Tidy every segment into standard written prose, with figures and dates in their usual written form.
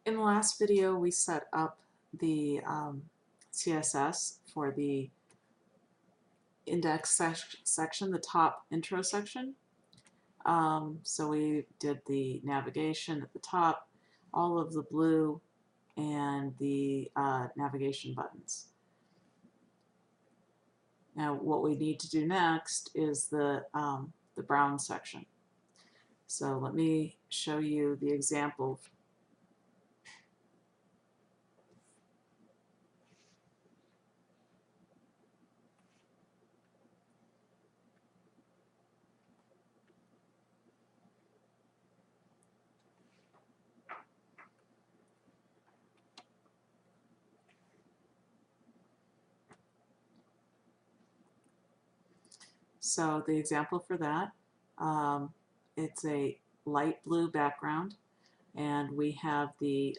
In the last video, we set up the CSS for the index section, the top intro section. So we did the navigation at the top, all of the blue, and the navigation buttons. Now what we need to do next is the brown section. So let me show you the example. So the example for that, it's a light blue background, and we have the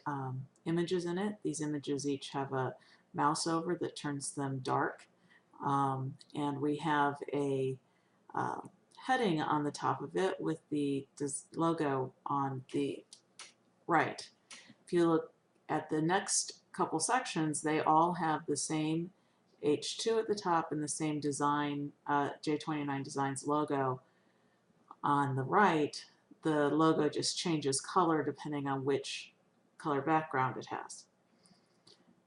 images in it. These images each have a mouse over that turns them dark, and we have a heading on the top of it with the logo on the right. If you look at the next couple sections, they all have the same H2 at the top and the same design, J29 Designs logo on the right. The logo just changes color depending on which color background it has.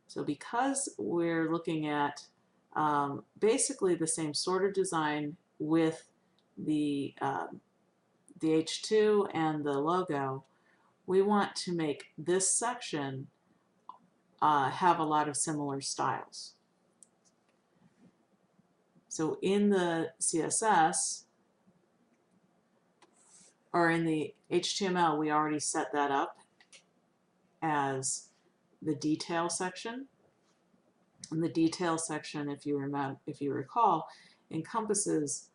So because we're looking at basically the same sort of design with the H2 and the logo, we want to make this section have a lot of similar styles. So in the CSS, or in the HTML, we already set that up as the detail section. And the detail section, if you recall, encompasses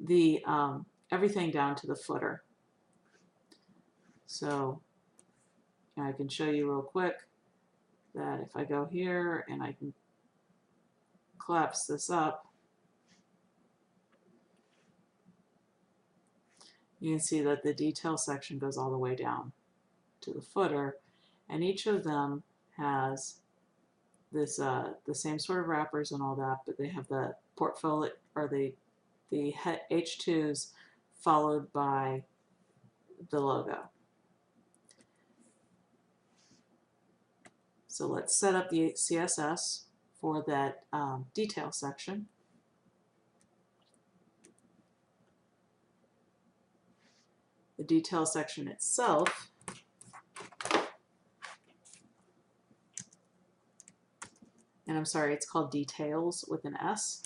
the everything down to the footer. So I can show you real quick that if I go here and I can collapse this up, you can see that the detail section goes all the way down to the footer, and each of them has this the same sort of wrappers and all that, but they have the portfolio, or the H2s followed by the logo. So let's set up the CSS for that detail section. The detail section itself and I'm sorry, it's called details with an S.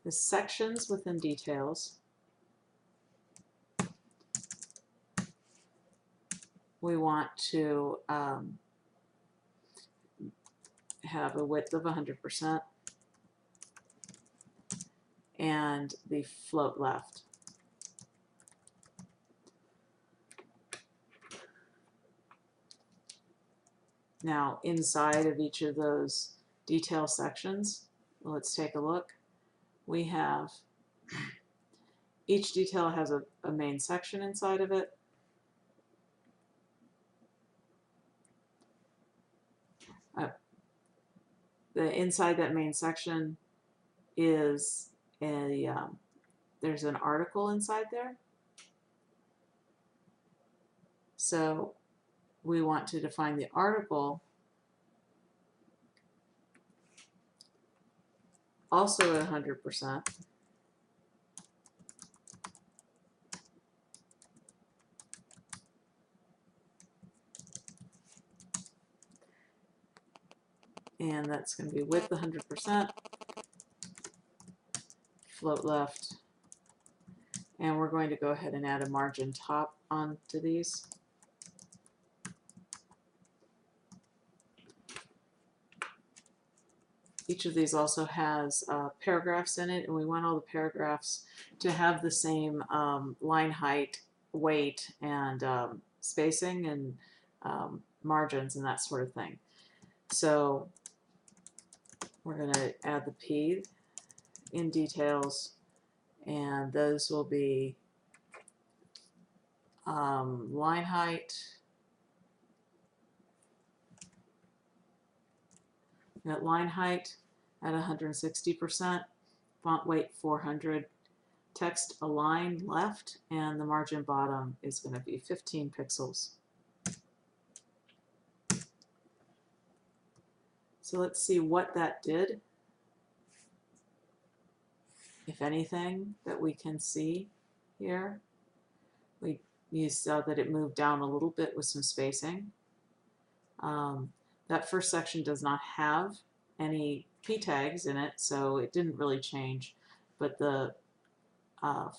The sections within details, we want to have a width of 100% and the float left. Now inside of each of those detail sections, let's take a look. We have, each detail has a main section inside of it. The inside that main section is there's an article inside there. So we want to define the article also at 100%. And that's going to be width 100%, float left, and we're going to go ahead and add a margin top onto these. Each of these also has paragraphs in it, and we want all the paragraphs to have the same line height, weight, and spacing, and margins, and that sort of thing. So we're going to add the P in details, and those will be Line height, that line height at 160%, font weight 400, text align left, and the margin bottom is going to be 15 pixels. So let's see what that did, if anything, that we can see here. You saw that it moved down a little bit with some spacing. That first section does not have any p tags in it, so it didn't really change, but the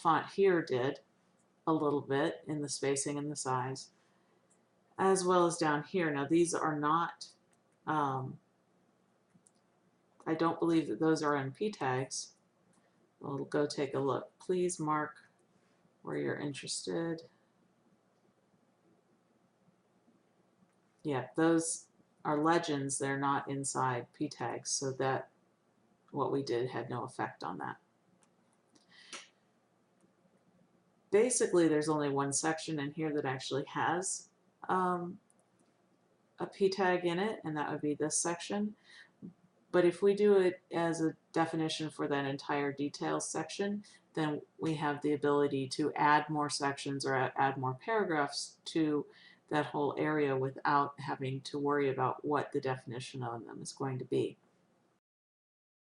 font here did a little bit in the spacing and the size, as well as down here. Now these are not, I don't believe that those are in p tags. We'll go take a look. Please mark where you're interested. Yeah, those are legends. They're not inside p tags, so that what we did had no effect on that. Basically, there's only one section in here that actually has a p tag in it, and that would be this section. But if we do it as a definition for that entire details section, then we have the ability to add more sections or add more paragraphs to that whole area without having to worry about what the definition on them is going to be.